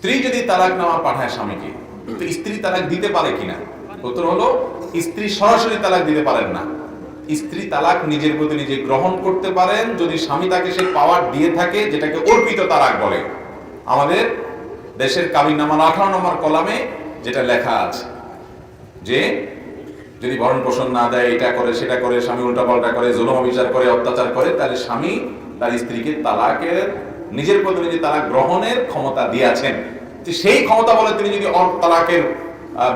স্ত্রী যদি তালাকনামা পাঠায় স্বামীকে, তো স্ত্রী তালাক দিতে পারে কিনা? উত্তর হলো স্ত্রী সরাসরি তালাক দিতে পারেন না। স্ত্রী তালাক নিজের প্রতি নিজে গ্রহণ করতে পারেন যদি স্বামী তাকে সেই পাওয়ার দিয়ে থাকে, যেটাকে অর্পিত তালাক বলে। আমাদের দেশের কাবিননামার 18 নম্বর কলামে যেটা লেখা আছে যে যদি ভরণ পোষণ না দেয়, এটা করে সেটা করে, স্বামী উল্টাপাল্টা করে, জুলুম বিচার করে, অত্যাচার করে, তাহলে স্বামী তার স্ত্রীকে তালাকের নিজের প্রতি নিজে তালাক গ্রহণের ক্ষমতা দিয়েছেন। সেই ক্ষমতা বলে তিনি যদি তালাকের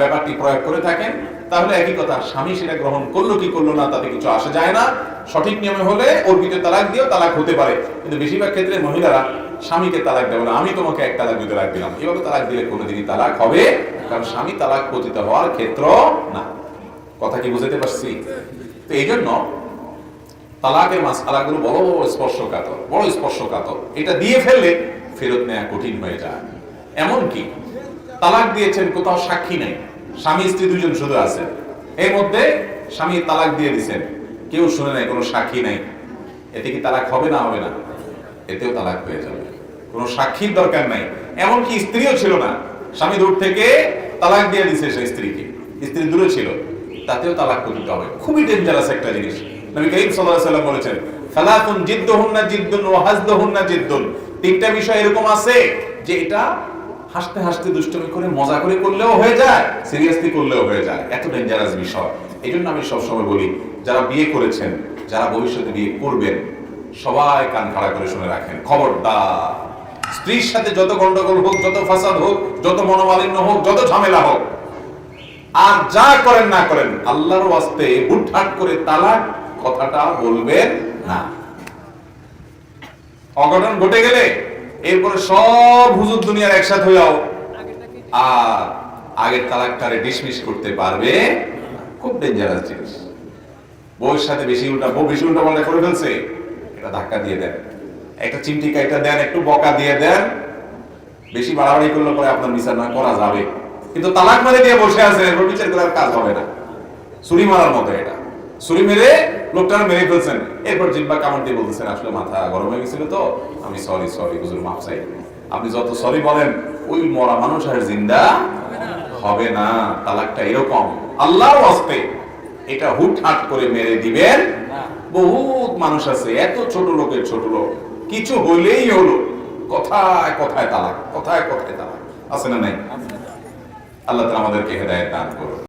ব্যাপারটি প্রয়োগ করে থাকেন, তাহলে একই কথা, স্বামী সেটা গ্রহণ করলো কি করলো না তাতে কিছু আসে যায় না। সঠিক নিয়মে হলে অর্পিত তালাক দিয়েও তালাক হতে পারে, কিন্তু বেশিরভাগ ক্ষেত্রে মহিলারা স্বামীকে তালাক দেবে না, আমি তোমাকে এক তালাক দিতে তালাক দিলাম, এভাবে তালাক দিলে কোনোদিনই তালাক হবে, কারণ স্বামী তালাক পতিত হওয়ার ক্ষেত্র না। কথা কি বুঝতে পারছি? তো এই জন্য তালাকের মাসআলাগুলো বড় স্পর্শকাতর। এটা দিয়ে ফেললে ফেরত নেওয়া কঠিন হয়ে যায়। এমনকি তালাক দিয়েছেন, কোথাও সাক্ষী নাই, স্বামী স্ত্রী দুজন শুধু আছে, এর মধ্যে স্বামী তালাক দিয়ে দিচ্ছেন, কেউ শুনে নাই, কোনো সাক্ষী নাই, এতে কি তালাক হবে না হবে না? এতেও তালাক হয়ে যাবে, কোনো সাক্ষীর দরকার নাই। এমনকি স্ত্রীও ছিল না, স্বামী দূর থেকে তালাক দিয়ে দিচ্ছে সেই স্ত্রীকে, স্ত্রী দূরে ছিল, তাতেও তালাক করতে হবে। খুবই ডেঞ্জারাস একটা জিনিস। নবী করিম সাল্লাল্লাহু আলাইহি ওয়াসাল্লাম বলেছেন, সালাতুন জিদ্দুহুন্না জিদ্দুন ওয়া হাজদুহুন্না জিদ্দুন। তিনটা বিষয় এরকম আছে যে এটা হাসতে হাসতে দুষ্টুমি করে মজা করে করলেও হয়ে যায়, সিরিয়াসলি করলেও হয়ে যায়, এত ডেঞ্জারাস বিষয়। এই জন্য আমি সবসময় বলি, যারা বিয়ে করেছেন, যারা ভবিষ্যতে বিয়ে করবেন, সবাই কান খাড়া করে শুনে রাখেন, খবরদার স্ত্রীর সাথে যত গন্ডগোল হোক, যত ফাসাদ হোক, যত মনোমালিন্য হোক, যত ঝামেলা হোক, আর যা করেন না করেন, আল্লাহর ওয়াস্তে হুটহাট করে তালাক কথাটা বলবেন না। অঘটন ঘটে গেলে এরপরে সব হুজুর দুনিয়ার একসাথে হইয়াও আর আগের তালাকটারে ডিসমিস করতে পারবে, খুব ডেঞ্জারাস জিনিস। বউয়ের সাথে বেশি উল্টা পাল্টা করে ফেলছে, এটা ধাক্কা দিয়ে দেন, একটা চিমটি কাইটা দেন, একটু বকা দিয়ে দেন, বেশি বাড়াবাড়ি করলে পরে আপনার বিচার না করা যাবে। কিন্তু তালাক মেরে দিয়ে বসে আছে, এরপর বিচার করার কাজ হবে না। ছুরি মারার মতো এটা, ছুরি মেরে লোকটা মেরে ফেলছেন, এরপর জিব্বা কামড় দিয়ে বলতেছেন, আসলে মাথা গরম হয়ে গেছিল তো, আমি সরি হুজুর মাফ চাই। আপনি যত সরি বলেন, ওই মরা মানুষ আর জিন্দা হবে না। তালাকটা এরকম, আল্লাহর ওয়াস্তে এটা হুটহাট করে মেরে দিবেন। বহুত মানুষ আছে, এত ছোট লোক, কিছু হইলেই হলো, কথায় কথায় তালাক, আছে না নাই? আল্লাহ তাআলা আমাদেরকে হেদায়েত দান করুন।